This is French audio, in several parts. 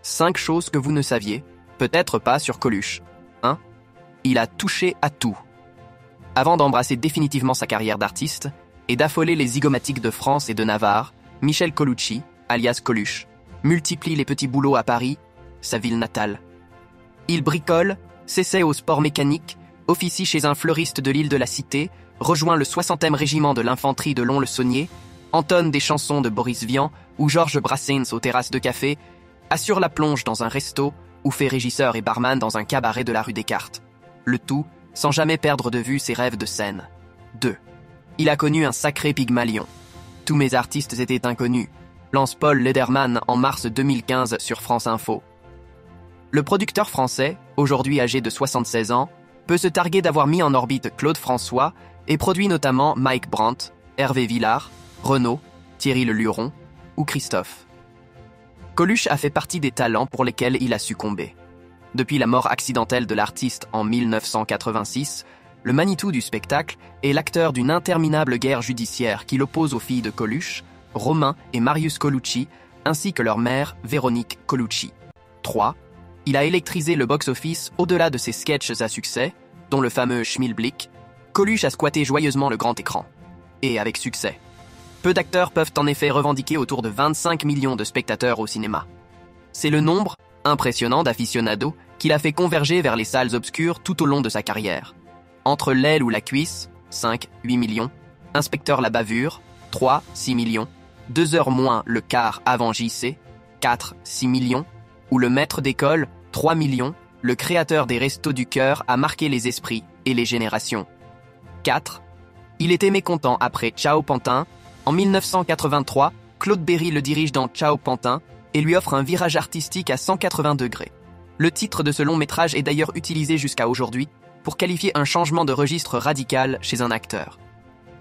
5 choses que vous ne saviez, peut-être pas sur Coluche. 1. Il a touché à tout. Avant d'embrasser définitivement sa carrière d'artiste et d'affoler les zygomatiques de France et de Navarre, Michel Colucci, alias Coluche, multiplie les petits boulots à Paris, sa ville natale. Il bricole, s'essaie au sport mécanique, officie chez un fleuriste de l'île de la Cité, rejoint le 60e régiment de l'infanterie de Lons-le-Saunier, entonne des chansons de Boris Vian ou Georges Brassens aux terrasses de café, assure la plonge dans un resto ou fait régisseur et barman dans un cabaret de la rue Descartes. Le tout sans jamais perdre de vue ses rêves de scène. 2. Il a connu un sacré Pygmalion. Tous mes artistes étaient inconnus, lance Paul Lederman en mars 2015 sur France Info. Le producteur français, aujourd'hui âgé de 76 ans, peut se targuer d'avoir mis en orbite Claude François et produit notamment Mike Brandt, Hervé Villard, Renaud, Thierry Le Luron ou Christophe. Coluche a fait partie des talents pour lesquels il a succombé. Depuis la mort accidentelle de l'artiste en 1986, le Manitou du spectacle est l'acteur d'une interminable guerre judiciaire qui l'oppose aux filles de Coluche, Romain et Marius Colucci, ainsi que leur mère, Véronique Colucci. 3. Il a électrisé le box-office au-delà de ses sketchs à succès, dont le fameux Schmilblick. Coluche a squatté joyeusement le grand écran. Et avec succès. Peu d'acteurs peuvent en effet revendiquer autour de 25 millions de spectateurs au cinéma. C'est le nombre, impressionnant d'aficionados, qu'il a fait converger vers les salles obscures tout au long de sa carrière. Entre l'aile ou la cuisse, 5, 8 millions. Inspecteur la bavure, 3, 6 millions. 2 heures moins le quart avant JC, 4, 6 millions. Ou le maître d'école, 3 millions. Le créateur des Restos du Cœur a marqué les esprits et les générations. 4. Il était mécontent après Ciao Pantin. En 1983, Claude Berry le dirige dans Ciao Pantin et lui offre un virage artistique à 180 degrés. Le titre de ce long métrage est d'ailleurs utilisé jusqu'à aujourd'hui pour qualifier un changement de registre radical chez un acteur.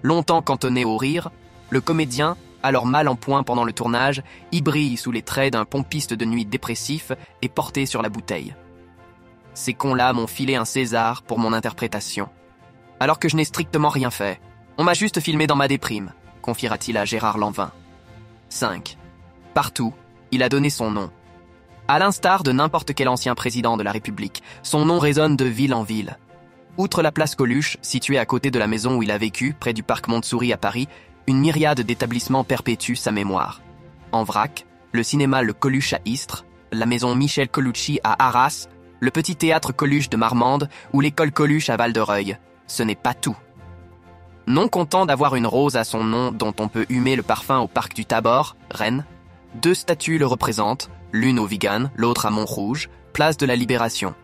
Longtemps cantonné au rire, le comédien, alors mal en point pendant le tournage, y brille sous les traits d'un pompiste de nuit dépressif et porté sur la bouteille. Ces cons-là m'ont filé un César pour mon interprétation. Alors que je n'ai strictement rien fait. On m'a juste filmé dans ma déprime, confiera-t-il à Gérard Lanvin. 5. Partout, il a donné son nom. À l'instar de n'importe quel ancien président de la République, son nom résonne de ville en ville. Outre la place Coluche, située à côté de la maison où il a vécu, près du parc Montsouris à Paris, une myriade d'établissements perpétue sa mémoire. En vrac, le cinéma Le Coluche à Istres, la maison Michel Colucci à Arras, le petit théâtre Coluche de Marmande ou l'école Coluche à Val-de-Reuil. Ce n'est pas tout. Non content d'avoir une rose à son nom dont on peut humer le parfum au parc du Tabor, Rennes, 2 statues le représentent, l'une au Vigan, l'autre à Montrouge, place de la Libération.